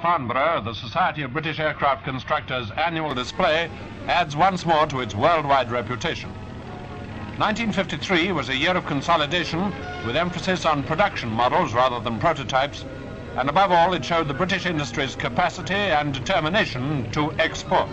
Farnborough, the Society of British Aircraft Constructors' annual display adds once more to its worldwide reputation. 1953 was a year of consolidation with emphasis on production models rather than prototypes, and above all it showed the British industry's capacity and determination to export.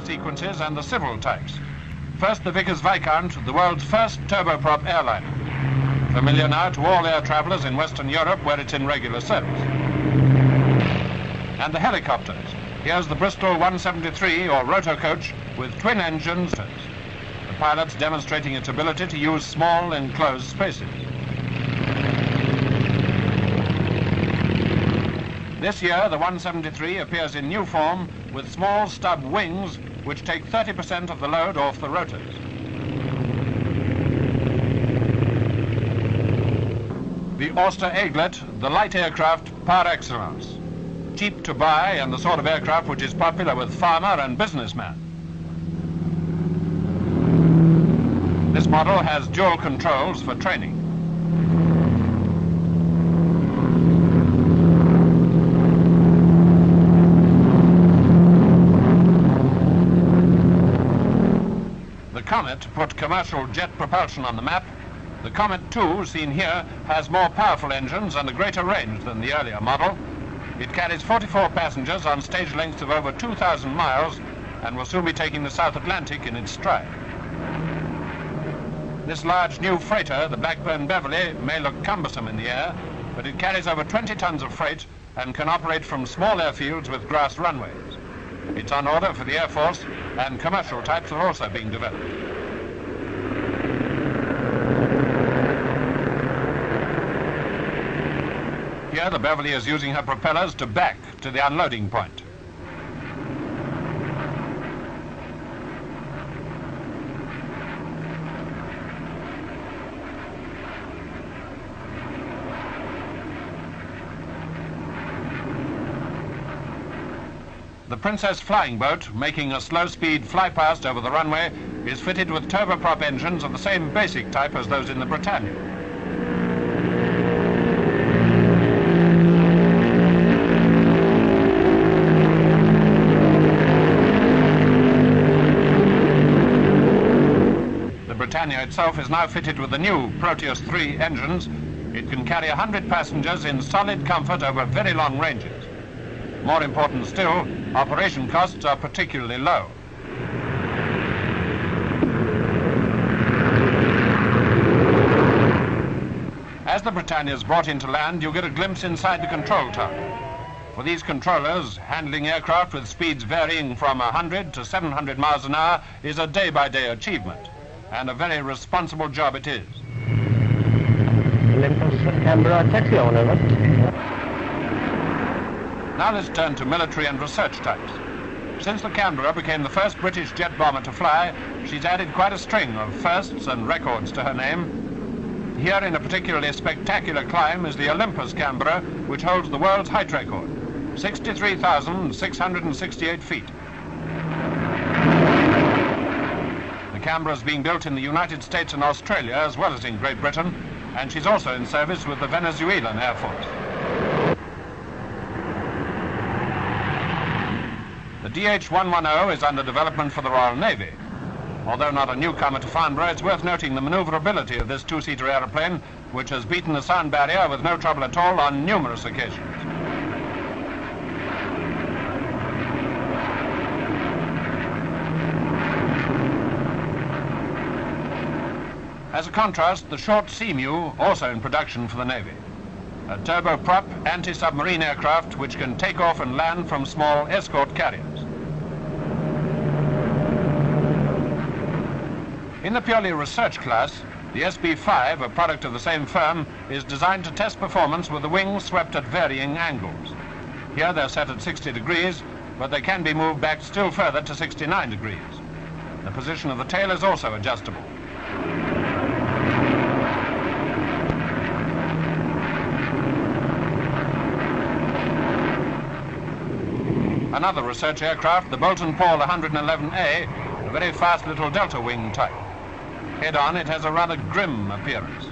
Sequences and the civil types. First, the Vickers-Viscount, the world's first turboprop airliner. Familiar now to all air travellers in Western Europe where it's in regular service. And the helicopters. Here's the Bristol 173 or rotocoach with twin engines. The pilots demonstrating its ability to use small enclosed spaces. This year, the 173 appears in new form with small stub wings which take 30% of the load off the rotors. The Auster Eaglet, the light aircraft par excellence. Cheap to buy and the sort of aircraft which is popular with farmer and businessman. This model has dual controls for training. Comet put commercial jet propulsion on the map. The Comet 2, seen here, has more powerful engines and a greater range than the earlier model. It carries 44 passengers on stage lengths of over 2,000 miles and will soon be taking the South Atlantic in its stride. This large new freighter, the Blackburn Beverley, may look cumbersome in the air, but it carries over 20 tons of freight and can operate from small airfields with grass runways. It's on order for the Air Force, and commercial types are also being developed. Here, the Beverley is using her propellers to back to the unloading point. The Princess flying boat, making a slow-speed fly-past over the runway, is fitted with turboprop engines of the same basic type as those in the Britannia. The Britannia itself is now fitted with the new Proteus 3 engines. It can carry 100 passengers in solid comfort over very long ranges. More important still, operation costs are particularly low. As the Britannia is brought into land, you get a glimpse inside the control tower. For these controllers, handling aircraft with speeds varying from 100 to 700 miles an hour is a day-by-day achievement, and a very responsible job it is. Canberra taxi on over. Now let's turn to military and research types. Since the Canberra became the first British jet bomber to fly, she's added quite a string of firsts and records to her name. Here in a particularly spectacular climb is the Olympus Canberra, which holds the world's height record, 63,668 feet. The Canberra is being built in the United States and Australia as well as in Great Britain, and she's also in service with the Venezuelan Air Force. The DH-110 is under development for the Royal Navy. Although not a newcomer to Farnborough, it's worth noting the maneuverability of this two-seater aeroplane, which has beaten the sound barrier with no trouble at all on numerous occasions. As a contrast, the short Seamew, also in production for the Navy. A turboprop anti-submarine aircraft which can take off and land from small escort carriers. In the purely research class, the SB-5, a product of the same firm, is designed to test performance with the wings swept at varying angles. Here they're set at 60 degrees, but they can be moved back still further to 69 degrees. The position of the tail is also adjustable. Another research aircraft, the Bolton Paul 111A, a very fast little delta wing type. Head-on, it has a rather grim appearance.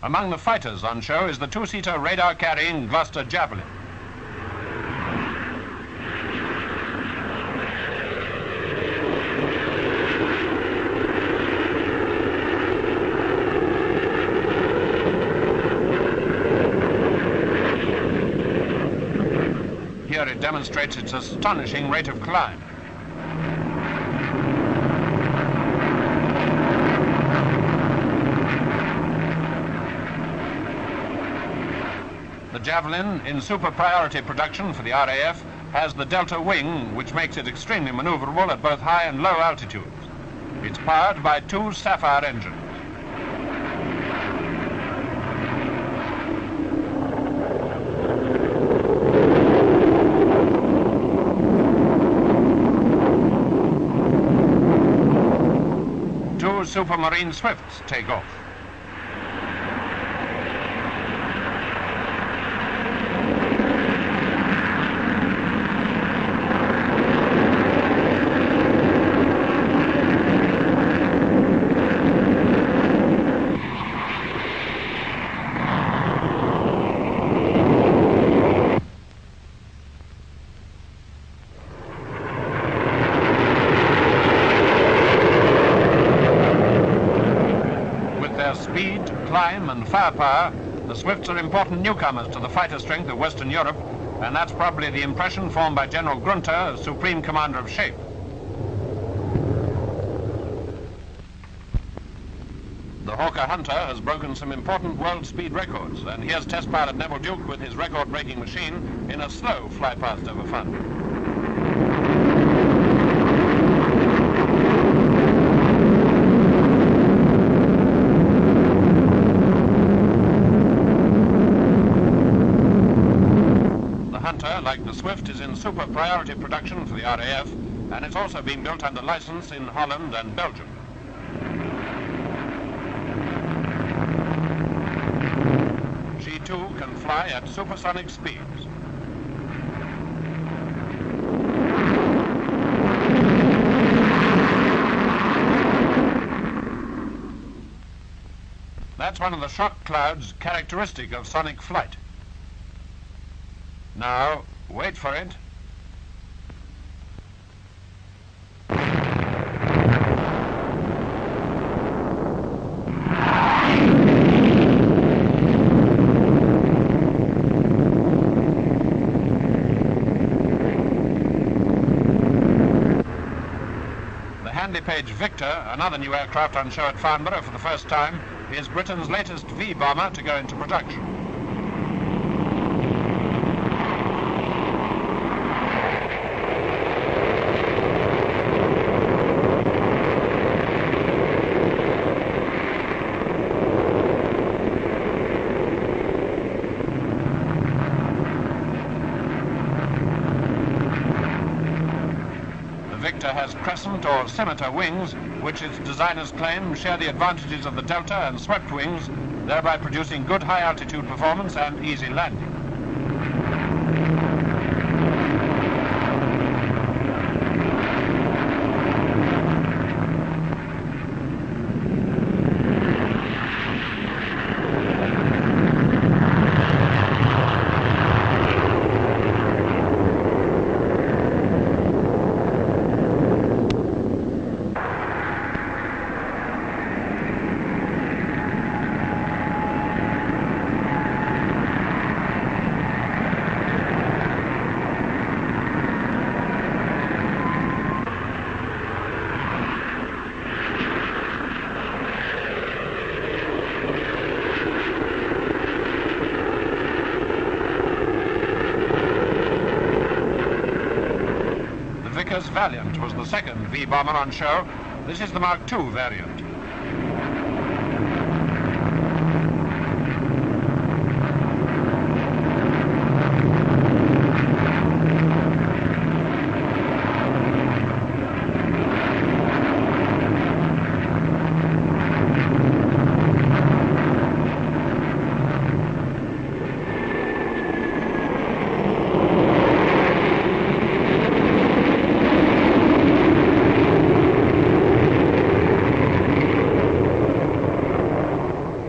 Among the fighters on show is the two-seater radar-carrying Gloucester Javelin. Here it demonstrates its astonishing rate of climb. The Javelin, in super priority production for the RAF, has the delta wing, which makes it extremely maneuverable at both high and low altitudes. It's powered by two Sapphire engines. Two Supermarine Swifts take off. Speed, climb and firepower, the Swifts are important newcomers to the fighter strength of Western Europe, and that's probably the impression formed by General Grunter as Supreme Commander of Shape. The Hawker Hunter has broken some important world speed records, and here's test pilot Neville Duke with his record-breaking machine in a slow fly past over Farnborough. Like the Swift, is in super priority production for the RAF, and it's also being built under license in Holland and Belgium. She too can fly at supersonic speeds. That's one of the shock clouds characteristic of sonic flight. Now, wait for it. The Handley-Page Victor, another new aircraft on show at Farnborough for the first time, is Britain's latest V-bomber to go into production. Victor has crescent or scimitar wings, which its designers claim share the advantages of the delta and swept wings, thereby producing good high-altitude performance and easy landing. America's Valiant was the second V-bomber on show. This is the Mark II variant.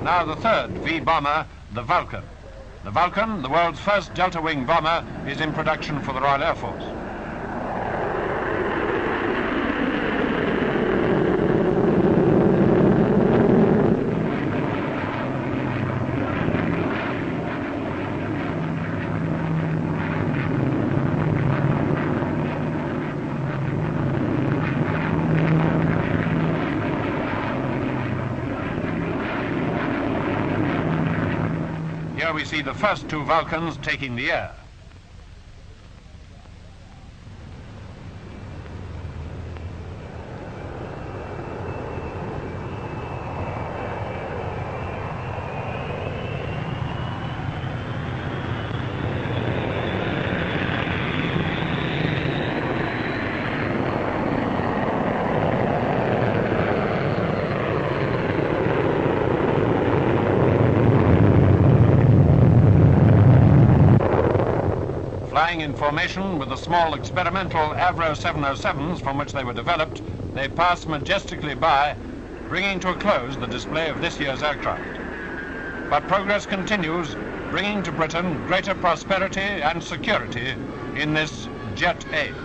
Now the third V-bomber, the Vulcan. The Vulcan, the world's first delta-wing bomber, is in production for the Royal Air Force. Here we see the first two Vulcans taking the air. Flying in formation with the small experimental Avro 707s from which they were developed, they pass majestically by, bringing to a close the display of this year's aircraft. But progress continues, bringing to Britain greater prosperity and security in this jet age.